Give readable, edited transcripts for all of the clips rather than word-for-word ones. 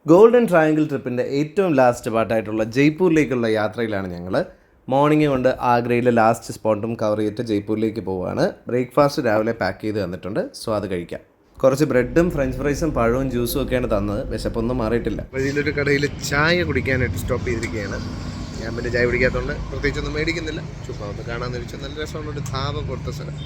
Golden triangle ട്രിപ്പിൻ്റെ ഏറ്റവും last പാർട്ടായിട്ടുള്ള ജയ്പൂരിലേക്കുള്ള യാത്രയിലാണ് ഞങ്ങൾ. മോർണിംഗ് കൊണ്ട് ആഗ്രയിലെ ലാസ്റ്റ് സ്പോട്ടും കവർ ചെയ്തിട്ട് ജയ്പൂരിലേക്ക് പോവുകയാണ്. ബ്രേക്ക്ഫാസ്റ്റ് രാവിലെ പാക്ക് ചെയ്ത് തന്നിട്ടുണ്ട്, സോ അത് കഴിക്കാം. കുറച്ച് ബ്രെഡും ഫ്രഞ്ച് ഫ്രൈസും പഴവും ജ്യൂസും ഒക്കെയാണ് തന്നത്. വിശപ്പൊന്നും മാറിയിട്ടില്ല. വഴിയിലൊരു കടയിൽ ചായ കുടിക്കാനായിട്ട് സ്റ്റോപ്പ് ചെയ്തിരിക്കുകയാണ്. ഞാൻ പിന്നെ ചായ കുടിക്കാത്തതുകൊണ്ട് പ്രത്യേകിച്ചൊന്നും മേടിക്കുന്നില്ല. ചുമ്മാ ഒന്ന് കാണാമെന്ന് വെച്ചാൽ നല്ല രസമുള്ള ഒരു ധാബ കൊടുത്ത സ്ഥലം.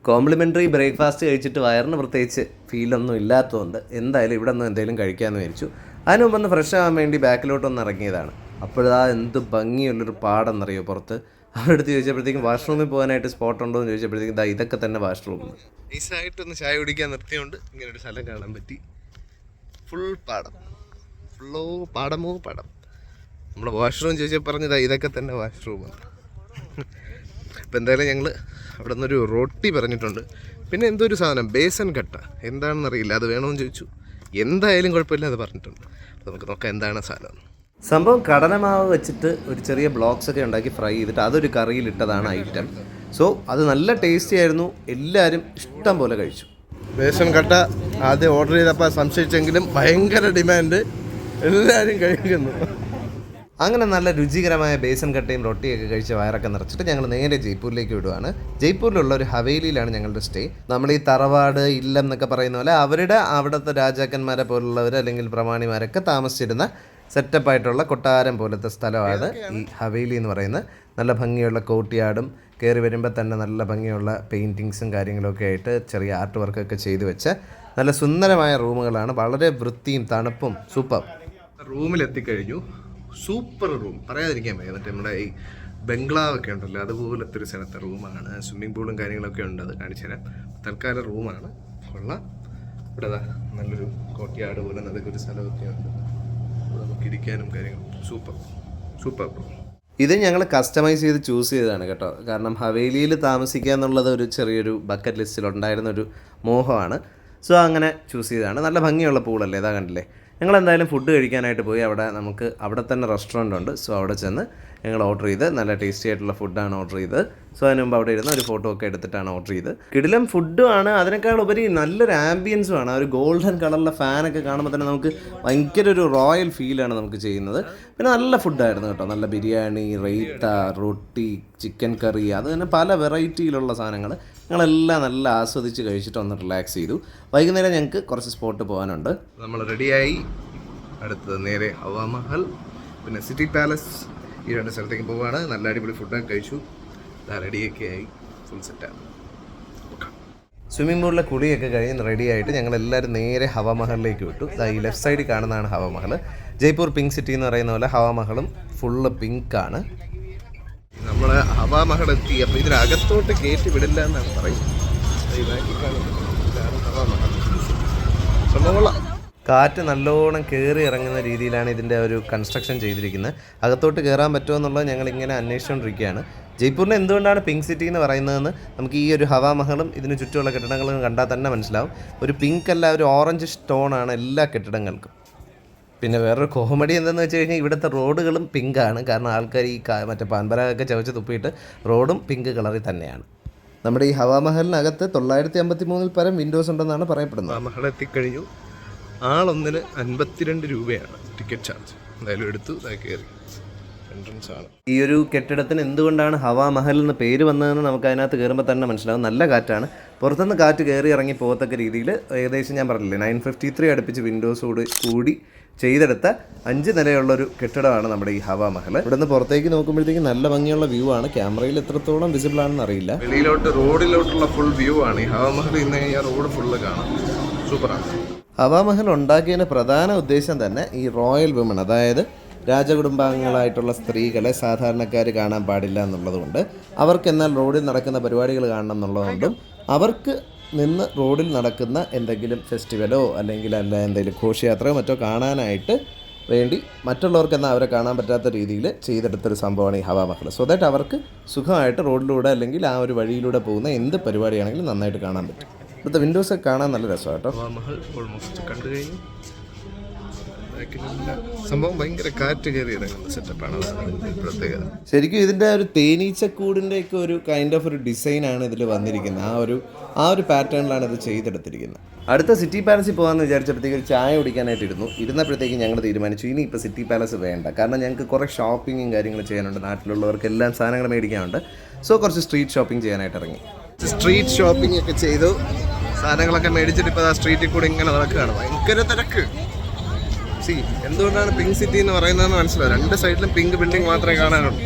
കോംപ്ലിമെൻ്ററി ബ്രേക്ക്ഫാസ്റ്റ് കഴിച്ചിട്ട് വയറിന് പ്രത്യേകിച്ച് ഫീലൊന്നും ഇല്ലാത്തതുകൊണ്ട് എന്തായാലും ഇവിടെ നിന്ന് എന്തെങ്കിലും കഴിക്കാമെന്ന് വിചാരിച്ചു. അതിന് മുമ്പൊന്ന് ഫ്രഷ് ആവാൻ വേണ്ടി ബാക്കിലോട്ടൊന്ന് ഇറങ്ങിയതാണ്. അപ്പോഴാ എന്ത് ഭംഗിയുള്ളൊരു പാടെന്നറിയോ പുറത്ത്. അവിടെ അടുത്ത് ചോദിച്ചപ്പോഴത്തേക്കും വാഷ്റൂമിൽ പോകാനായിട്ട് സ്പോട്ട് ഉണ്ടോ എന്ന് ചോദിച്ചപ്പോഴത്തേക്കും ഇതൊക്കെ തന്നെ വാഷ്റൂം. നൈസായിട്ടൊന്ന് ചായ കുടിക്കാൻ നിർത്തിയോണ്ട് ഇങ്ങനൊരു സ്ഥലം കാണാൻ പറ്റി. ഫുൾ പാടം, ഫുള്ളോ പാടമോ പാടം. നമ്മൾ വാഷ്റൂം ചോദിച്ചാൽ പറഞ്ഞതാ ഇതൊക്കെ തന്നെ വാഷ്റൂമാണ്. അപ്പോൾ എന്തായാലും ഞങ്ങൾ അവിടെ നിന്നൊരു റൊട്ടി പറഞ്ഞിട്ടുണ്ട്. പിന്നെ എന്തോ ഒരു സാധനം ബേസൻ കട്ട എന്താണെന്നറിയില്ല, അത് വേണമെന്ന് ചോദിച്ചു. എന്തായാലും കുഴപ്പമില്ല, അത് പറഞ്ഞിട്ടുണ്ട്. അപ്പോൾ നമുക്ക് നോക്കാം എന്താണ് സാധനം. സംഭവം കടലമാവ് വെച്ചിട്ട് ഒരു ചെറിയ ബ്ലോക്സ് ഒക്കെ ഉണ്ടാക്കി ഫ്രൈ ചെയ്തിട്ട് അതൊരു കറിയിലിട്ടതാണ് ഐറ്റം. സോ അത് നല്ല ടേസ്റ്റി ആയിരുന്നു. എല്ലാവരും ഇഷ്ടം പോലെ കഴിച്ചു. ബേസൻ കട്ട ആദ്യം ഓർഡർ ചെയ്തപ്പോൾ സംശയിച്ചെങ്കിലും ഭയങ്കര ഡിമാൻഡ്, എല്ലാവരും കഴിക്കുന്നു. അങ്ങനെ നല്ല രുചികരമായ ബേസൻ കട്ടയും റൊട്ടിയൊക്കെ കഴിച്ച് വയറൊക്കെ നിറച്ചിട്ട് ഞങ്ങൾ നേരെ ജയ്പൂരിലേക്ക് വിടുവാണ്. ജയ്പൂരിലുള്ള ഒരു ഹവേലിയിലാണ് ഞങ്ങളുടെ സ്റ്റേ. നമ്മൾ ഈ തറവാട് ഇല്ലം എന്നൊക്കെ പറയുന്ന പോലെ അവിടുത്തെ രാജാക്കന്മാരെ പോലുള്ളവർ അല്ലെങ്കിൽ പ്രമാണിമാരൊക്കെ താമസിച്ചിരുന്ന സെറ്റപ്പായിട്ടുള്ള കൊട്ടാരം പോലത്തെ സ്ഥലമാണ് ഈ ഹവേലി എന്ന് പറയുന്നത്. നല്ല ഭംഗിയുള്ള കോർട്ട്യാർഡും കയറി വരുമ്പോൾ തന്നെ നല്ല ഭംഗിയുള്ള പെയിൻറ്റിങ്സും കാര്യങ്ങളൊക്കെ ആയിട്ട് ചെറിയ ആർട്ട് വർക്കൊക്കെ ചെയ്തു വെച്ച നല്ല സുന്ദരമായ റൂമുകളാണ്. വളരെ വൃത്തിയും തണുപ്പും സൂപ്പർ. റൂമിലെത്തിക്കഴിഞ്ഞു. സൂപ്പർ റൂം പറയാതിരിക്കാൻ വയ്യ. മറ്റേ നമ്മുടെ ഈ ബംഗ്ലാവൊക്കെ ഉണ്ടല്ലോ അതുപോലത്തെ ഒരു സ്ഥലത്തെ റൂമാണ്. സ്വിമ്മിംഗ് പൂളും കാര്യങ്ങളൊക്കെ ഉണ്ട്, അത് കാണിച്ചു തരാം. തൽക്കാലം റൂമാണ്. കൊള്ളാം. ഇവിടെ നല്ലൊരു കോർട്ട്യാർഡ് പോലെ അതൊക്കെ ഒരു സ്ഥലമൊക്കെ ഉണ്ട്. നമുക്ക് ഇരിക്കാനും കാര്യങ്ങളും സൂപ്പർ സൂപ്പർ. ഇത് ഞങ്ങൾ കസ്റ്റമൈസ് ചെയ്ത് ചൂസ് ചെയ്തതാണ് കേട്ടോ. കാരണം ഹവേലിയിൽ താമസിക്കുക എന്നുള്ളത് ഒരു ചെറിയൊരു ബക്കറ്റ് ലിസ്റ്റിൽ ഉണ്ടായിരുന്നൊരു മോഹമാണ്. സോ അങ്ങനെ ചൂസ് ചെയ്തതാണ്. നല്ല ഭംഗിയുള്ള പൂളല്ലേ, ഇതാ കണ്ടില്ലേ. ഞങ്ങൾ എന്തായാലും ഫുഡ് കഴിക്കാനായിട്ട് പോയി. അവിടെ തന്നെ റെസ്റ്റോറൻ്റ് ഉണ്ട്. സോ അവിടെ ചെന്ന് ഞങ്ങൾ ഓർഡർ ചെയ്ത് നല്ല ടേസ്റ്റി ആയിട്ടുള്ള ഫുഡാണ് ഓർഡർ ചെയ്തത്. സോ അതിന് മുമ്പ് അവിടെ ഇരുന്ന് ഒരു ഫോട്ടോ ഒക്കെ എടുത്തിട്ടാണ് ഓർഡർ ചെയ്ത്. കിടിലം ഫുഡുമാണ്, അതിനേക്കാൾ ഉപരി നല്ലൊരു ആംബിയൻസുമാണ്. ആ ഒരു ഗോൾഡൻ കളറിലെ ഫാനൊക്കെ കാണുമ്പോൾ തന്നെ നമുക്ക് ഭയങ്കര ഒരു റോയൽ ഫീലാണ് നമുക്ക് ചെയ്യുന്നത്. പിന്നെ നല്ല ഫുഡായിരുന്നു കേട്ടോ. നല്ല ബിരിയാണി, റൈത്ത, റൊട്ടി, ചിക്കൻ കറി, അത് തന്നെ പല വെറൈറ്റിയിലുള്ള സാധനങ്ങൾ ഞങ്ങളെല്ലാം നല്ല ആസ്വദിച്ച് കഴിച്ചിട്ട് ഒന്ന് റിലാക്സ് ചെയ്തു. വൈകുന്നേരം ഞങ്ങൾക്ക് കുറച്ച് സ്പോട്ട് പോകാനുണ്ട്. നമ്മൾ റെഡിയായി. അടുത്തത് നേരെ ഹവാ മഹൽ പിന്നെ സിറ്റി പാലസ്, ഈ രണ്ട് സ്ഥലത്തേക്ക് പോവുകയാണ്. നല്ല അടിപൊളി ഫുഡൊക്കെ കഴിച്ചു. റെഡിയൊക്കെ ആയി, ഫുൾ സെറ്റാണ്. സ്വിമ്മിംഗ് പൂളിലെ കുളിയൊക്കെ കഴിഞ്ഞ് റെഡി ആയിട്ട് ഞങ്ങളെല്ലാവരും നേരെ ഹവാ മഹലിലേക്ക് വിട്ടു. ഈ ലെഫ്റ്റ് സൈഡിൽ കാണുന്നതാണ് ഹവാ മഹൽ. ജയ്പൂർ പിങ്ക് സിറ്റി എന്ന് പറയുന്ന പോലെ ഹവാ മഹലും ഫുള്ള് പിങ്കാണ്. നമ്മൾ ഹവാ മഹൽ എത്തി. അപ്പോൾ ഇതിനകത്തോട്ട് കയറ്റി വിടില്ല എന്നാണ് പറയുന്നത്. കാറ്റ് നല്ലോണം കയറി ഇറങ്ങുന്ന രീതിയിലാണ് ഇതിൻ്റെ ഒരു കൺസ്ട്രക്ഷൻ ചെയ്തിരിക്കുന്നത്. അകത്തോട്ട് കയറാൻ പറ്റുമോ എന്നുള്ളത് ഞങ്ങളിങ്ങനെ അന്വേഷിച്ചുകൊണ്ടിരിക്കുകയാണ്. ജയ്പൂരിനെ എന്തുകൊണ്ടാണ് പിങ്ക് സിറ്റി എന്ന് പറയുന്നതെന്ന് നമുക്ക് ഈ ഒരു ഹവാ മഹലും ഇതിന് ചുറ്റുമുള്ള കെട്ടിടങ്ങളും കണ്ടാൽ തന്നെ മനസ്സിലാവും. ഒരു പിങ്ക് അല്ല, ഒരു ഓറഞ്ച് സ്റ്റോണാണ് എല്ലാ കെട്ടിടങ്ങൾക്കും. പിന്നെ വേറൊരു കോമഡി എന്താണെന്ന് വെച്ച് കഴിഞ്ഞാൽ ഇവിടുത്തെ റോഡുകളും പിങ്കാണ്. കാരണം ആൾക്കാർ ഈ മറ്റേ പാൻപരാഗൊക്കെ ചവച്ച് തുപ്പിയിട്ട് റോഡും പിങ്ക് കളറിൽ തന്നെയാണ്. നമ്മുടെ ഈ ഹവാ മഹലിനകത്ത് 953 പരം വിൻഡോസ് ഉണ്ടെന്നാണ് പറയപ്പെടുന്നത്. മഹൽ എത്തിക്കഴിഞ്ഞു. ആളൊന്നിന് 52 രൂപയാണ് ടിക്കറ്റ് ചാർജ്. എന്തായാലും എടുത്തു, കയറി. എൻട്രൻസ് ആണ്. ഈ ഒരു കെട്ടിടത്തിന് എന്തുകൊണ്ടാണ് ഹവാ മഹൽ എന്ന് പേര് വന്നതെന്ന് നമുക്ക് അതിനകത്ത് കയറുമ്പോൾ തന്നെ മനസ്സിലാവും. നല്ല കാറ്റാണ്. പുറത്തുനിന്ന് കാറ്റ് കയറി ഇറങ്ങി പോകത്തക്ക രീതിയിൽ ഏകദേശം ഞാൻ പറഞ്ഞില്ലേ 953 അടുപ്പിച്ച് വിൻഡോസോട് കൂടി ചെയ്തെടുത്ത 5 നിലയുള്ളൊരു കെട്ടിടമാണ് നമ്മുടെ ഈ ഹവാ മഹൽ. ഇവിടെ നിന്ന് പുറത്തേക്ക് നോക്കുമ്പോഴത്തേക്ക് നല്ല ഭംഗിയുള്ള വ്യൂ ആണ്. ക്യാമറയിൽ എത്രത്തോളം വിസിബിൾ ആണെന്ന് അറിയില്ല. വെളിയിലോട്ട് റോഡിലോട്ടുള്ള ഫുൾ വ്യൂ ആണ് ഈ ഹവാ മഹൽ. ഇന്ന് കഴിഞ്ഞാൽ റോഡ് ഫുള്ള് കാണാം. സൂപ്പറാണ്. ഹവാ മഹൽ ഉണ്ടാക്കിയതിൻ്റെ പ്രധാന ഉദ്ദേശം തന്നെ ഈ റോയൽ വിമൺ, അതായത് രാജകുടുംബാംഗങ്ങളായിട്ടുള്ള സ്ത്രീകളെ സാധാരണക്കാർ കാണാൻ പാടില്ല എന്നുള്ളതുകൊണ്ട്, അവർക്കെന്നാൽ റോഡിൽ നടക്കുന്ന പരിപാടികൾ കാണണം എന്നുള്ളതുകൊണ്ടും, അവർക്ക് നിന്ന് റോഡിൽ നടക്കുന്ന എന്തെങ്കിലും ഫെസ്റ്റിവലോ അല്ലെങ്കിൽ എന്തെങ്കിലും ഘോഷയാത്രയോ മറ്റോ കാണാനായിട്ട് വേണ്ടി മറ്റുള്ളവർക്കെന്നാൽ അവരെ കാണാൻ പറ്റാത്ത രീതിയിൽ ചെയ്തെടുത്തൊരു സംഭവമാണ് ഈ ഹവാ മഹൽ. സോ ദാറ്റ് അവർക്ക് സുഖമായിട്ട് റോഡിലൂടെ അല്ലെങ്കിൽ ആ ഒരു വഴിയിലൂടെ പോകുന്ന എന്ത് പരിപാടിയാണെങ്കിലും നന്നായിട്ട് കാണാൻ പറ്റും. ഇവിടുത്തെ വിൻഡോസൊക്കെ കാണാൻ നല്ല രസമാണ് കേട്ടോ. ഹവാ മഹൽ ഓൾമോസ്റ്റ് കണ്ടു കഴിഞ്ഞു. സംഭവം ഭയങ്കര കാറ്റ് കയറി ഇറങ്ങുന്ന സെറ്റപ്പാണ് പ്രത്യേകത. ശരിക്കും ഇതിൻ്റെ ഒരു തേനീച്ചക്കൂടിൻ്റെ ഒക്കെ ഒരു കൈൻഡ് ഓഫ് ഒരു ഡിസൈനാണ് ഇതിൽ വന്നിരിക്കുന്നത്. ആ ഒരു പാറ്റേണിലാണ് ഇത് ചെയ്തെടുത്തിരിക്കുന്നത്. അടുത്ത സിറ്റി പാലസിൽ പോകാമെന്ന് വിചാരിച്ചപ്പോഴത്തേക്ക് ഒരു ചായ കുടിക്കാനായിട്ട് ഇരുന്നപ്പോഴത്തേക്ക് ഞങ്ങൾ തീരുമാനിച്ചു ഇനി ഇപ്പോൾ സിറ്റി പാലസ് വേണ്ട. കാരണം ഞങ്ങൾക്ക് കുറേ ഷോപ്പിങ്ങും കാര്യങ്ങളും ചെയ്യാനുണ്ട്, നാട്ടിലുള്ളവർക്ക് എല്ലാം സാധനങ്ങൾ മേടിക്കാനുണ്ട്. സോ കുറച്ച് സ്ട്രീറ്റ് ഷോപ്പിംഗ് ചെയ്യാനായിട്ട് ഇറങ്ങി. സ്ട്രീറ്റ് ഷോപ്പിംഗ് ഒക്കെ ചെയ്തു, സാധനങ്ങളൊക്കെ മേടിച്ചിട്ട് ഇപ്പോൾ ആ സ്ട്രീറ്റിൽ കൂടി ഇങ്ങനെ നടക്കുകയാണ്. ഭയങ്കര തിരക്ക്. എന്തുകൊണ്ടാണ് പിങ്ക് സിറ്റി എന്ന് പറയുന്നതെന്ന് മനസ്സിലാവും. രണ്ട് സൈഡിലും പിങ്ക് ബിൽഡിംഗ് മാത്രമേ കാണാനുള്ളൂ.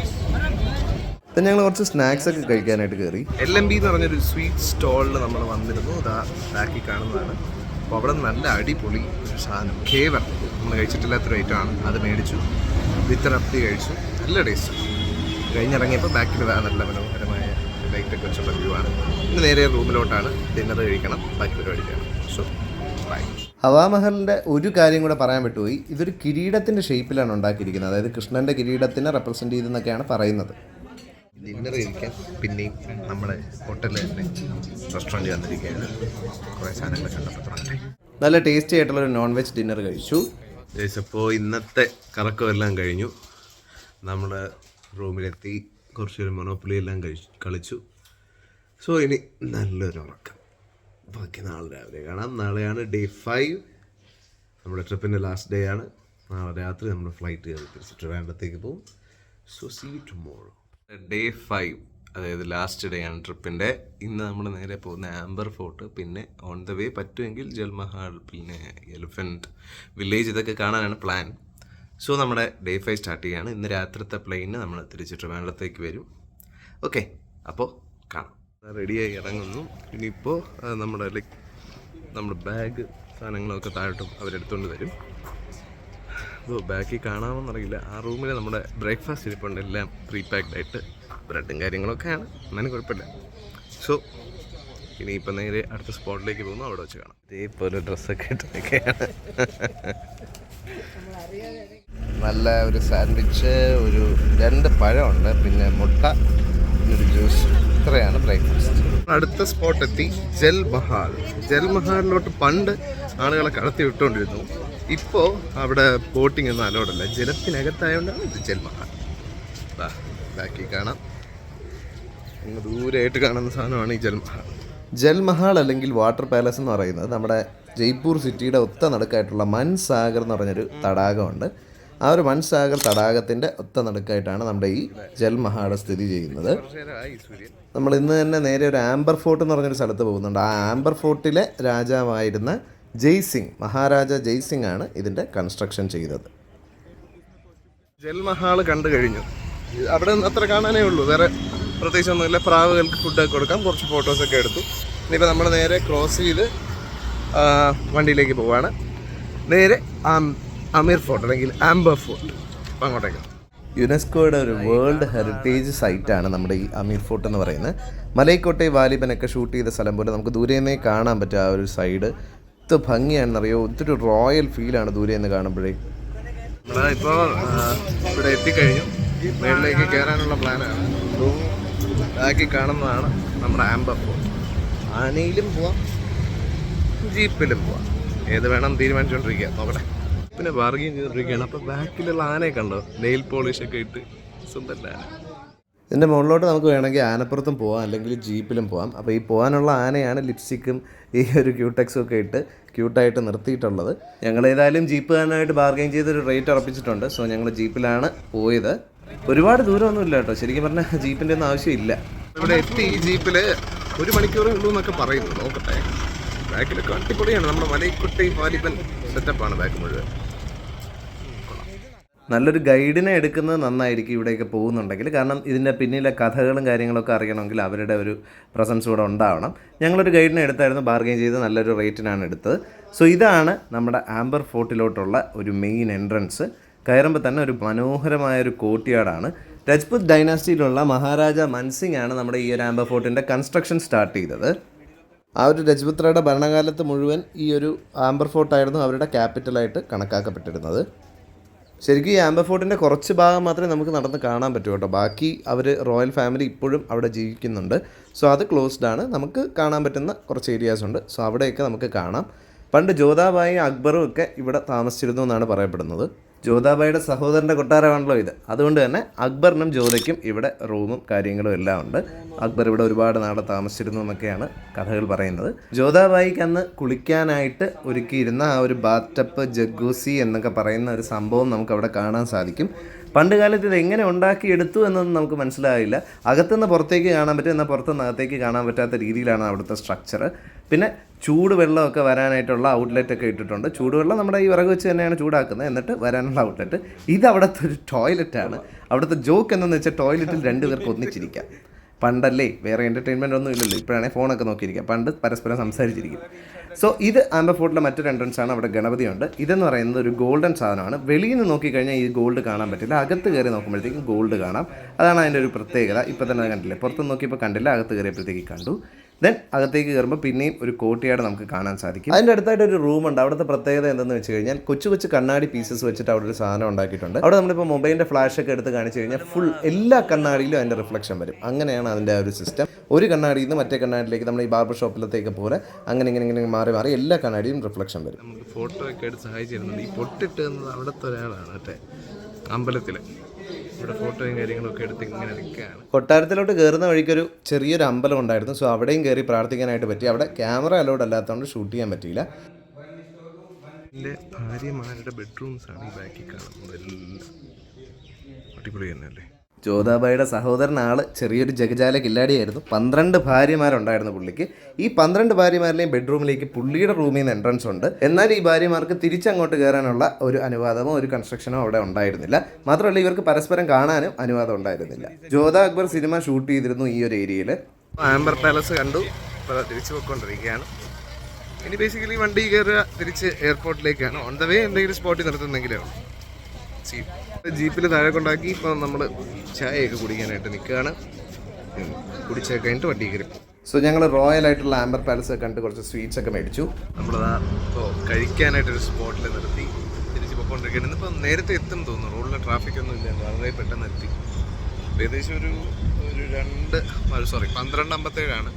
അപ്പം ഞങ്ങൾ കുറച്ച് സ്നാക്സ് ഒക്കെ കഴിക്കാനായിട്ട് കയറി. LMB എന്ന് പറഞ്ഞൊരു സ്വീറ്റ് സ്റ്റോളിൽ നമ്മൾ വന്നിരുന്നു. ഇതാ ബാക്കി കാണുന്നതാണ്. അപ്പോൾ അവിടെ നല്ല അടിപൊളി ഒരു സാധനം കേവർ നമ്മൾ കഴിച്ചിട്ടില്ലാത്തൊരു ഐറ്റമാണ്. അത് മേടിച്ചു, വിത്ത് റബ്ദി കഴിച്ചു. നല്ല ടേസ്റ്റ്. കഴിഞ്ഞിറങ്ങിയപ്പോൾ ബാക്കിൽ നല്ല മനോഹരമായ ലൈറ്റൊക്കെ വെച്ചുള്ള വ്യൂ ആണ്. ഇന്ന് നേരെ റൂമിലോട്ടാണ് ഡിന്നർ കഴിക്കണം, ബാക്കി പരിപാടി ചെയ്യണം. So by. ഹവാമഹലിൻ്റെ ഒരു കാര്യം കൂടെ പറയാൻ പറ്റുപോയി. ഇതൊരു കിരീടത്തിൻ്റെ ഷേപ്പിലാണ് ഉണ്ടാക്കിയിരിക്കുന്നത്. അതായത് കൃഷ്ണൻ്റെ കിരീടത്തിനെ റെപ്രസെൻ്റ് ചെയ്തെന്നൊക്കെയാണ് പറയുന്നത്. ഡിന്നർ കഴിക്കാൻ പിന്നെയും നമ്മുടെ ഹോട്ടലിൽ തന്നെ റെസ്റ്റോറൻറ്റ് വന്നിരിക്കുകയാണ്. കുറേ സാധനങ്ങൾ കണ്ടപ്പോൾ നല്ല ടേസ്റ്റി ആയിട്ടുള്ളൊരു നോൺ വെജ് ഡിന്നർ കഴിച്ചു. അപ്പോൾ ഇന്നത്തെ കറക്കമെല്ലാം കഴിഞ്ഞു. നമ്മൾ റൂമിലെത്തി കുറച്ചൊരു മൊനോപ്പൊളി എല്ലാം കളിച്ചു. സോ ഇനി നല്ലൊരു ഉറക്കം. ബാക്കി നാളെ രാവിലെ കാണാം. നാളെയാണ് ഡേ 5, നമ്മുടെ ട്രിപ്പിൻ്റെ ലാസ്റ്റ് ഡേ ആണ്. നാളെ രാത്രി നമ്മൾ ഫ്ലൈറ്റ് കയറി തിരിച്ച് ട്രിവാൻഡ്രത്തേക്ക് പോകും. So see you tomorrow. Day 5, അതായത് ലാസ്റ്റ് ഡേ ആണ് ട്രിപ്പിൻ്റെ. ഇന്ന് നമ്മൾ നേരെ പോകുന്ന ആംബർ ഫോർട്ട്, പിന്നെ ഓൺ ദ വേ പറ്റുമെങ്കിൽ ജൽമഹാൽ, പിന്നെ എലിഫൻറ്റ് വില്ലേജ്, ഇതൊക്കെ കാണാനാണ് പ്ലാൻ. സോ നമ്മുടെ ഡേ 5 സ്റ്റാർട്ട് ചെയ്യുകയാണ്. ഇന്ന് രാത്രിത്തെ പ്ലെയിനിന് നമ്മൾ തിരിച്ച് ട്രിവാൻഡ്രത്തേക്ക് വരും. ഓക്കെ, അപ്പോൾ കാണാം. റെഡിയായി ഇറങ്ങുന്നു. ഇനിയിപ്പോൾ നമ്മുടെ ബാഗ് സാധനങ്ങളൊക്കെ താഴോട്ടും അവരെടുത്തുകൊണ്ട് വരും. അപ്പോൾ ബാക്കിൽ കാണാമെന്നറിയില്ല. ആ റൂമിൽ നമ്മുടെ ബ്രേക്ക്ഫാസ്റ്റ് ഇരിപ്പുണ്ട്, എല്ലാം പ്രീ പാക്ഡ് ആയിട്ട്. ബ്രെഡും കാര്യങ്ങളൊക്കെയാണ്, എന്നാലും കുഴപ്പമില്ല. സോ ഇനിയിപ്പോൾ നേരെ അടുത്ത സ്പോട്ടിലേക്ക് പോകുന്നു, അവിടെ വെച്ച് കാണാം. ഇതേപോലെ ഡ്രസ്സൊക്കെ ഇട്ടൊക്കെയാണ്. നല്ല ഒരു സാൻഡ്വിച്ച്, ഒരു 2 പഴമുണ്ട്, പിന്നെ മുട്ട, ഒരു ജ്യൂസ്. ഇത്രയാണ് ബ്രേക്ക്ഫാസ്റ്റ്. അടുത്ത സ്പോട്ട് എത്തി, ജൽമഹാൽ. ജൽമഹാലിലോട്ട് പണ്ട് ആളുകളെ കടത്തി വിട്ടുകൊണ്ടിരുന്നു. ഇപ്പോൾ അവിടെ ബോട്ടിംഗ് ഒന്നും അലോഡല്ല, ജലത്തിനകത്തായതുകൊണ്ടാണ് ഇത് ജൽമഹാൽ. ബാക്കി കാണാം, അങ്ങ് ദൂരെയായിട്ട് കാണുന്ന സാധനമാണ് ഈ ജൽമഹാൽ. ജൽമഹാൽ അല്ലെങ്കിൽ വാട്ടർ പാലസ് എന്ന് പറയുന്നത് നമ്മുടെ ജയ്പൂർ സിറ്റിയുടെ ഒത്ത നടുക്കായിട്ടുള്ള മൻസാഗർ എന്ന് പറഞ്ഞൊരു തടാകമുണ്ട്. ആ ഒരു മൻസാഗർ തടാകത്തിൻ്റെ ഒത്ത നടുക്കായിട്ടാണ് നമ്മുടെ ഈ ജൽമഹാൽ സ്ഥിതി ചെയ്യുന്നത്. നമ്മൾ ഇന്ന് തന്നെ നേരെ ഒരു ആംബർ ഫോർട്ട് എന്ന് പറഞ്ഞൊരു സ്ഥലത്ത് പോകുന്നുണ്ട്. ആ ആംബർ ഫോർട്ടിലെ രാജാവായിരുന്ന ജയ്സിംഗ്, മഹാരാജ ജയ്സിംഗ് ആണ് ഇതിൻ്റെ കൺസ്ട്രക്ഷൻ ചെയ്തത്. ജൽമഹാൽ കണ്ടു കഴിഞ്ഞു. അവിടെ നിന്ന് അത്ര കാണാനേ ഉള്ളൂ, വേറെ പ്രത്യേകിച്ചൊന്നുമില്ല. പ്രാവുകൾക്ക് ഫുഡൊക്കെ കൊടുക്കാം, കുറച്ച് ഫോട്ടോസൊക്കെ എടുത്തു. ഇനിയിപ്പോൾ നമ്മൾ നേരെ ക്രോസ് ചെയ്ത് വണ്ടിയിലേക്ക് പോവുകയാണ്. നേരെ അമീർ ഫോർട്ട് അല്ലെങ്കിൽ ആംബർ ഫോർട്ട്. അപ്പോൾ അങ്ങോട്ടേക്ക്. യുനെസ്കോയുടെ ഒരു വേൾഡ് ഹെറിറ്റേജ് സൈറ്റാണ് നമ്മുടെ ഈ അമീർ ഫോർട്ട് എന്ന് പറയുന്നത്. മലൈക്കോട്ടെ വാലിബനൊക്കെ ഷൂട്ട് ചെയ്ത സ്ഥലം പോലെ നമുക്ക് ദൂരെ നിന്നേ കാണാൻ പറ്റും. ആ ഒരു സൈഡ് എത്ര ഭംഗിയാണെന്നറിയോ, ഒത്തിരി റോയൽ ഫീലാണ് ദൂരെ നിന്ന് കാണുമ്പോഴേ. ഇപ്പോൾ ഇവിടെ എത്തിക്കഴിഞ്ഞു, മേളിലേക്ക് കയറാനുള്ള പ്ലാനാണ്. ബാക്കി കാണുന്നതാണ് നമ്മുടെ ആംബർ ഫോർട്ട്. ആനയിലും പോവാം, ജീപ്പിലും പോവാം, ഏത് വേണം തീരുമാനിച്ചുകൊണ്ടിരിക്കുക. നോക്കട്ടെ. പിന്നെ ബാർഗെയിൻ ചെയ്തുകൊണ്ടിരിക്കുകയാണ്. അപ്പോൾ ബാക്കിലുള്ള ആനയെ കണ്ടോ, നെയിൽ പോളിഷൊക്കെ ഇട്ട് സുന്ദരല്ല. ഇതിൻ്റെ മുകളിലോട്ട് നമുക്ക് വേണമെങ്കിൽ ആനപ്പുറത്തും പോകാം, അല്ലെങ്കിൽ ജീപ്പിലും പോകാം. അപ്പോൾ ഈ പോകാനുള്ള ആനയാണ് ലിപ്സ്റ്റിക്കും ഈ ഒരു ക്യൂടെക്സും ഒക്കെ ഇട്ട് ക്യൂട്ടായിട്ട് നിർത്തിയിട്ടുള്ളത്. ഞങ്ങൾ ഏതായാലും ജീപ്പുകാരനായിട്ട് ബാർഗെയിൻ ചെയ്തൊരു റേറ്റ് ഉറപ്പിച്ചിട്ടുണ്ട്. സോ ഞങ്ങൾ ജീപ്പിലാണ് പോയത്. ഒരുപാട് ദൂരമൊന്നുമില്ല കേട്ടോ, ശരിക്കും പറഞ്ഞാൽ ജീപ്പിൻ്റെ ഒന്നും ആവശ്യമില്ല. ഇവിടെ എത്തി. ഈ ജീപ്പിൽ 1 മണിക്കൂറേ ഉള്ളൂ എന്നൊക്കെ പറയുന്നു. നോക്കട്ടെ. ബാക്കിലൊക്കെ അടിപൊളിയാണ്. നമ്മുടെ മലൈക്കുട്ടി വാലിബൻ സെറ്റപ്പാണ് ബാക്ക് മുഴുവൻ. നല്ലൊരു ഗൈഡിനെ എടുക്കുന്നത് നന്നായിരിക്കും ഇവിടെയൊക്കെ പോകുന്നുണ്ടെങ്കിൽ. കാരണം ഇതിൻ്റെ പിന്നിലെ കഥകളും കാര്യങ്ങളൊക്കെ അറിയണമെങ്കിൽ അവരുടെ ഒരു പ്രസൻസ് കൂടെ ഉണ്ടാവണം. ഞങ്ങളൊരു ഗൈഡിനെ എടുത്തായിരുന്നു, ബാർഗെയിൻ ചെയ്ത് നല്ലൊരു റേറ്റിനാണ് എടുത്തത്. സോ ഇതാണ് നമ്മുടെ ആംബർ ഫോർട്ടിലോട്ടുള്ള ഒരു മെയിൻ എൻട്രൻസ്. കയറുമ്പോൾ തന്നെ ഒരു മനോഹരമായൊരു കോർട്ട്യാർഡാണ്. രജ്പുത് ഡൈനാസ്റ്റിയിലുള്ള മഹാരാജ മൻസിംഗ് ആണ് നമ്മുടെ ഈ ഒരു ആംബർ ഫോർട്ടിൻ്റെ കൺസ്ട്രക്ഷൻ സ്റ്റാർട്ട് ചെയ്തത്. ആ ഒരു രജ്പുത്രയുടെ ഭരണകാലത്ത് മുഴുവൻ ഈ ഒരു ആംബർ ഫോർട്ടായിരുന്നു അവരുടെ ക്യാപിറ്റലായിട്ട് കണക്കാക്കപ്പെട്ടിരുന്നത്. ശരിക്കും ഈ ആംബർ ഫോർട്ടിൻ്റെ കുറച്ച് ഭാഗം മാത്രമേ നമുക്ക് നടന്ന് കാണാൻ പറ്റൂ കേട്ടോ. ബാക്കി അവർ റോയൽ ഫാമിലി ഇപ്പോഴും അവിടെ ജീവിക്കുന്നുണ്ട്. സോ അത് ക്ലോസ്ഡ് ആണ്. നമുക്ക് കാണാൻ പറ്റുന്ന കുറച്ച് ഏരിയാസ് ഉണ്ട്. സോ അവിടെയൊക്കെ നമുക്ക് കാണാം. പണ്ട് ജോധാബായും അക്ബറും ഒക്കെ ഇവിടെ താമസിച്ചിരുന്നു എന്നാണ് പറയപ്പെടുന്നത്. ജോധാബായിയുടെ സഹോദരൻ്റെ കൊട്ടാരമാണല്ലോ ഇത്. അതുകൊണ്ട് തന്നെ അക്ബറിനും ജോധയ്ക്കും ഇവിടെ റൂമും കാര്യങ്ങളും എല്ലാം ഉണ്ട്. അക്ബർ ഇവിടെ ഒരുപാട് നാളെ താമസിച്ചിരുന്നു എന്നൊക്കെയാണ് കഥകൾ പറയുന്നത്. ജോധാബായിക്ക് അന്ന് കുളിക്കാനായിട്ട് ഒരുക്കിയിരുന്ന ആ ഒരു ബാത്ത് ടപ്പ്, ജഗ്ഗൂസി എന്നൊക്കെ പറയുന്ന ഒരു സംഭവം നമുക്കവിടെ കാണാൻ സാധിക്കും. പണ്ട് കാലത്ത് ഇത് എങ്ങനെ ഉണ്ടാക്കിയെടുത്തു എന്നൊന്നും നമുക്ക് മനസ്സിലായില്ല. അകത്തുനിന്ന് പുറത്തേക്ക് കാണാൻ പറ്റും, എന്നാൽ പുറത്തുനിന്ന് അകത്തേക്ക് കാണാൻ പറ്റാത്ത രീതിയിലാണ് അവിടുത്തെ സ്ട്രക്ചർ. പിന്നെ ചൂടുവെള്ളമൊക്കെ വരാനായിട്ടുള്ള ഔട്ട്ലെറ്റൊക്കെ ഇട്ടിട്ടുണ്ട്. ചൂടുവെള്ളം നമ്മുടെ ഈ വിറക് വെച്ച് തന്നെയാണ് ചൂടാക്കുന്നത്, എന്നിട്ട് വരാനുള്ള ഔട്ട്ലെറ്റ്. ഇത് അവിടുത്തെ ഒരു ടോയ്ലറ്റാണ്. അവിടുത്തെ ജോക്ക് എന്തെന്ന് വെച്ചാൽ ടോയ്ലറ്റിൽ 2 പേർക്ക് ഒന്നിച്ചിരിക്കാം. പണ്ടല്ലേ വേറെ എൻ്റർടൈൻമെൻ്റ് ഒന്നും ഇല്ലല്ലോ, ഇപ്പോഴാണെങ്കിൽ ഫോണൊക്കെ നോക്കിയിരിക്കാം. പണ്ട് പരസ്പരം സംസാരിച്ചിരിക്കും. സോ ഇത് ആംബർ ഫോർട്ടിലെ മറ്റൊരു എൻട്രൻസ് ആണ്. അവിടെ ഗണപതിയുണ്ട്. ഇതെന്ന് പറയുന്നത് ഒരു ഗോൾഡൻ സാധനമാണ്. വെളിയിൽ നിന്ന് നോക്കിക്കഴിഞ്ഞാൽ ഈ ഗോൾഡ് കാണാൻ പറ്റില്ല. അകത്ത് കയറി നോക്കുമ്പോഴത്തേക്കും ഗോൾഡ് കാണാം. അതാണ് അതിൻ്റെ ഒരു പ്രത്യേകത. ഇപ്പോൾ തന്നെ കണ്ടില്ലേ, പുറത്തുനിന്ന് നോക്കിയപ്പോൾ കണ്ടില്ല, അകത്ത് കയറിയപ്പോഴത്തേക്ക് കണ്ടു. ദെൻ അകത്തേക്ക് കയറുമ്പോൾ പിന്നെയും ഒരു കോർട്ട്യാർഡ് നമുക്ക് കാണാൻ സാധിക്കും. അതിൻ്റെ അടുത്തായിട്ട് ഒരു റൂമുണ്ട്. അവിടുത്തെ പ്രത്യേകത എന്തെന്ന് വെച്ച് കഴിഞ്ഞാൽ കൊച്ചു കൊച്ചു കണ്ണാടി പീസസ് വെച്ചിട്ട് അവിടെ ഒരു സാധനം ഉണ്ടാക്കിയിട്ടുണ്ട്. അവിടെ നമ്മളിപ്പോൾ മൊബൈലിൻ്റെ ഫ്ലാഷൊക്കെ എടുത്ത് കാണിച്ചു കഴിഞ്ഞാൽ ഫുൾ എല്ലാ കണ്ണാടിയിലും അതിൻ്റെ റിഫ്ലക്ഷൻ വരും. അങ്ങനെയാണ് അതിൻ്റെ ആ ഒരു സിസ്റ്റം. ഒരു കണ്ണാടിയിൽ നിന്ന് മറ്റേ കണ്ണാടിയിലേക്ക് നമ്മൾ ഈ ബാർബർ ഷോപ്പിലത്തേക്ക് പോലെ അങ്ങനെ ഇങ്ങനെ മാറി മാറി എല്ലാ കണ്ണാടിയും റിഫ്ലക്ഷൻ വരും. നമുക്ക് ഫോട്ടോ ഒക്കെ എടുത്ത് സഹായിച്ചിരുന്നുണ്ട്. ഈ പൊട്ടിട്ട് അവിടുത്തെ ഒരാളാണ് മറ്റേ അമ്പലത്തിൽ. ഇവിടെ ഫോട്ടോയും കാര്യങ്ങളൊക്കെ എടുത്ത് ഇങ്ങനെ നിൽക്കുകയാണ്. കൊട്ടാരത്തിലോട്ട് കയറുന്ന വഴിക്കൊരു ചെറിയൊരു അമ്പലം ഉണ്ടായിരുന്നു. സോ അവിടെയും കയറി പ്രാർത്ഥിക്കാനായിട്ട് പറ്റി. അവിടെ ക്യാമറ അലൗഡ് അല്ലാത്തതുകൊണ്ട് ഷൂട്ട് ചെയ്യാൻ പറ്റിയില്ല. എൻ്റെ ഭാര്യമാരുടെ ബെഡ്റൂംസാണ് ഈ ബാക്കിൽ കാണുന്നത്. എല്ലാം അടിപൊളി തന്നെയല്ലേ. ജോധാബായിയുടെ സഹോദരൻ ആള് ചെറിയൊരു ജഗജാല കില്ലാടിയായിരുന്നു. 12 ഭാര്യമാരുണ്ടായിരുന്നു പുള്ളിക്ക്. ഈ 12 ഭാര്യമാരിലെയും ബെഡ്റൂമിലേക്ക് പുള്ളിയുടെ റൂമിൽ നിന്ന് എൻട്രൻസ് ഉണ്ട്. എന്നാൽ ഈ ഭാര്യമാർക്ക് തിരിച്ചങ്ങോട്ട് കയറാനുള്ള ഒരു അനുവാദമോ ഒരു കൺസ്ട്രക്ഷനോ അവിടെ ഉണ്ടായിരുന്നില്ല. മാത്രമല്ല ഇവർക്ക് പരസ്പരം കാണാനും അനുവാദം ഉണ്ടായിരുന്നില്ല. ജോധ അക്ബർ സിനിമ ഷൂട്ട് ചെയ്തിരുന്നു ഈ ഒരു ഏരിയയിൽ. ആംബർ പാലസ് കണ്ടു. ഇപ്പോൾ തിരിച്ചു പോയിക്കൊണ്ടിരിക്കുകയാണ്. ഇനി ബേസിക്കലി വണ്ടി കയറുക, തിരിച്ച് എയർപോർട്ടിലേക്കാണ്. ഓൺ ദ വേ എന്തെങ്കിലും സ്പോട്ടിൽ നിർത്തുന്നെങ്കിലേ ഉള്ളൂ. ജീപ്പിൽ താഴെ കൊണ്ടാക്കി ഇപ്പോൾ നമ്മൾ ചായയൊക്കെ കുടിക്കാനായിട്ട് നിൽക്കുകയാണ്. കുടിച്ചൊക്കെ കഴിഞ്ഞിട്ട് വണ്ടി കയറി. സോ ഞങ്ങൾ റോയൽ ആയിട്ടുള്ള ആംബർ പാലസ് കണ്ട് കുറച്ച് സ്വീറ്റ്സ് ഒക്കെ മേടിച്ചു. നമ്മളതാ ഇപ്പോൾ കഴിക്കാനായിട്ടൊരു സ്പോട്ടിൽ നിർത്തി തിരിച്ച് പോയിക്കൊണ്ടിരിക്കുകയാണ്. ഇന്നിപ്പോൾ നേരത്തെ എത്തും തോന്നുന്നു. റോഡിൽ ട്രാഫിക് ഒന്നും ഇല്ല, വളരെ പെട്ടെന്ന് എത്തി. ഏകദേശം ഒരു 12:57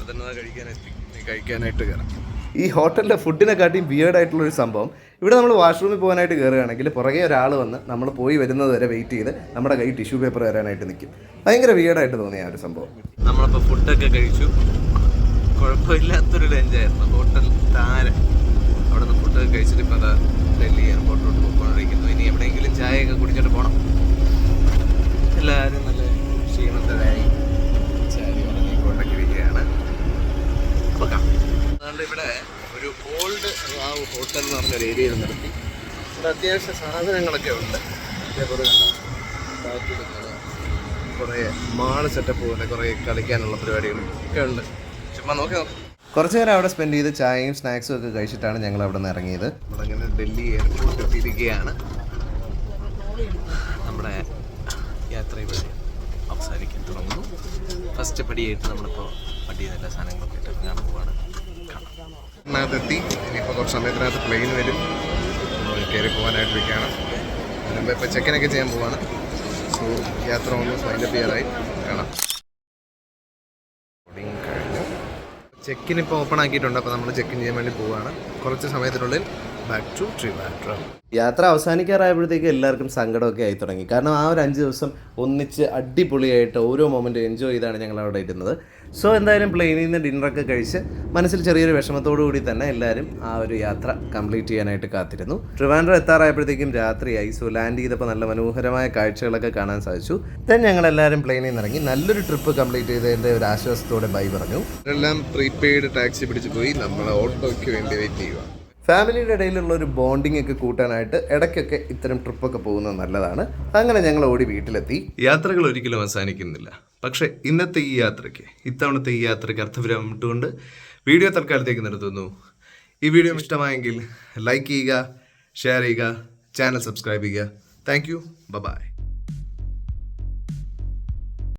അതെന്നതാ കഴിക്കാനായിട്ട് കയറാം. ഈ ഹോട്ടലിലെ ഫുഡിനെക്കാട്ടിയും വിയേർഡായിട്ടുള്ളൊരു സംഭവം, ഇവിടെ നമ്മൾ വാഷ്റൂമിൽ പോകാനായിട്ട് കയറുകയാണെങ്കിൽ പുറകെ ഒരാൾ വന്ന് നമ്മൾ പോയി വരുന്നത് വരെ വെയിറ്റ് ചെയ്ത് നമ്മുടെ കൈ ടിഷ്യൂ പേപ്പർ തരാനായിട്ട് നിൽക്കും. ഭയങ്കര വിയേർഡായിട്ട് തോന്നിയ ആ ഒരു സംഭവം. നമ്മളിപ്പോൾ ഫുഡൊക്കെ കഴിച്ചു. കുഴപ്പമില്ലാത്തൊരു ലഞ്ചായിരുന്നു. ഹോട്ടൽ താര അവിടെ നിന്ന് ഫുഡൊക്കെ കഴിച്ചിട്ട് ഇപ്പോൾ അതാ ഡൽഹി എയർപോർട്ടിലോട്ട് പോയിക്കൊണ്ടിരിക്കുന്നു. ഇനി എവിടെയെങ്കിലും ചായയൊക്കെ കുടിച്ചിട്ട് പോകണം. എല്ലാവരും നല്ല ക്ഷീണത്തിലായി ചായ ഉറങ്ങിക്കൊണ്ടിരിക്കുകയാണ്. അപ്പോൾ അതുകൊണ്ട് ഇവിടെ ഒരു ഓൾഡ് റാവ് ഹോട്ടൽ എന്ന് പറഞ്ഞൊരു ഏരിയയിൽ നിർത്തി. ഇവിടെ അത്യാവശ്യം സാധനങ്ങളൊക്കെ ഉണ്ട്. ഇതേപോലെ കുറേ മാള് സെറ്റപ്പ് പോലെ കുറേ കളിക്കാനുള്ള പരിപാടികളും ഒക്കെ ഉണ്ട്. ചുമ്മാ നോക്കി കുറച്ച് നേരം അവിടെ സ്പെൻഡ് ചെയ്ത് ചായയും സ്നാക്സും ഒക്കെ കഴിച്ചിട്ടാണ് ഞങ്ങൾ അവിടെ നിന്ന് ഇറങ്ങിയത്. നമ്മളങ്ങനെ ഡൽഹി എയർപോർട്ടിൽ എത്തിയിരിക്കുകയാണ്. നമ്മുടെ യാത്ര ഇവിടെ അവസാനിക്കാൻ തുടങ്ങുന്നു. ഫസ്റ്റ് പടിയായിട്ട് നമ്മളിപ്പോൾ വണ്ടിയിൽ എല്ലാ സാധനങ്ങളൊക്കെ ഇട്ട് ഇറങ്ങാൻ പോവാണ്. െത്തി ഇനിയിപ്പോൾ കുറച്ച് സമയത്തിനകത്ത് പ്ലെയിൻ വരും. കയറി പോകാനായിട്ടിരിക്കുകയാണ്. അതിനുമ്പോൾ ഇപ്പോൾ ചെക്കിനൊക്കെ ചെയ്യാൻ പോവാണ്. സോ യാത്ര ഒന്ന് ഫൈൻഡപ്പ് ചെയ്യാറായി. കാണാം. ചെക്കിനിപ്പോൾ ഓപ്പൺ ആക്കിയിട്ടുണ്ട്. അപ്പോൾ നമ്മൾ ചെക്കിൻ ചെയ്യാൻ വേണ്ടി പോവുകയാണ്. കുറച്ച് സമയത്തിനുള്ളിൽ ബാക്ക് ടു ട്രിവാൻഡ്രം. യാത്ര അവസാനിക്കാറായപ്പോഴത്തേക്ക് എല്ലാവർക്കും സങ്കടമൊക്കെ ആയി തുടങ്ങി. കാരണം ആ ഒരു 5 ദിവസം ഒന്നിച്ച് അടിപൊളിയായിട്ട് ഓരോ മൊമെൻറ്റും എൻജോയ് ചെയ്താണ് ഞങ്ങൾ അവിടെ ഇരുന്നത്. സോ എന്തായാലും പ്ലെയിനിൽ നിന്ന് ഡിന്നറൊക്കെ കഴിച്ച് മനസ്സിൽ ചെറിയൊരു വിഷമത്തോടു കൂടി തന്നെ എല്ലാവരും ആ ഒരു യാത്ര കംപ്ലീറ്റ് ചെയ്യാനായിട്ട് കാത്തിരുന്നു. ട്രിവാൻഡ്രം എത്താറായപ്പോഴത്തേക്കും രാത്രിയായി. സോ ലാൻഡ് ചെയ്തപ്പോൾ നല്ല മനോഹരമായ കാഴ്ചകളൊക്കെ കാണാൻ സാധിച്ചു. ദെൻ ഞങ്ങളെല്ലാവരും പ്ലെയിനിൽ നിന്ന് ഇറങ്ങി നല്ലൊരു ട്രിപ്പ് കംപ്ലീറ്റ് ചെയ്തതിൻ്റെ ഒരു ആശ്വാസത്തോടെ ബൈ പറഞ്ഞു. എല്ലാം പ്രീപെയ്ഡ് ടാക്സി പിടിച്ച് പോയി നമ്മൾ ഓട്ടോയ്ക്ക് വേണ്ടി വെയിറ്റ് ചെയ്യുക. ഫാമിലിയുടെ ഇടയിലുള്ള ഒരു ബോണ്ടിങ് ഒക്കെ കൂട്ടാനായിട്ട് ഇടയ്ക്കൊക്കെ ഇത്തരം ട്രിപ്പൊക്കെ പോകുന്നത് നല്ലതാണ്. അങ്ങനെ ഞങ്ങൾ ഓടി വീട്ടിലെത്തി. യാത്രകൾ ഒരിക്കലും അവസാനിക്കുന്നില്ല. പക്ഷേ ഇന്നത്തെ ഈ യാത്രയ്ക്ക്, ഇത്തവണത്തെ ഈ യാത്രയ്ക്ക് അർത്ഥവിരാമം ഇട്ടുകൊണ്ട് വീഡിയോ തൽക്കാലത്തേക്ക് നിർത്തുന്നു. ഈ വീഡിയോ ഇഷ്ടമായെങ്കിൽ ലൈക്ക് ചെയ്യുക, ഷെയർ ചെയ്യുക, ചാനൽ സബ്സ്ക്രൈബ് ചെയ്യുക. Thank you. ബൈ.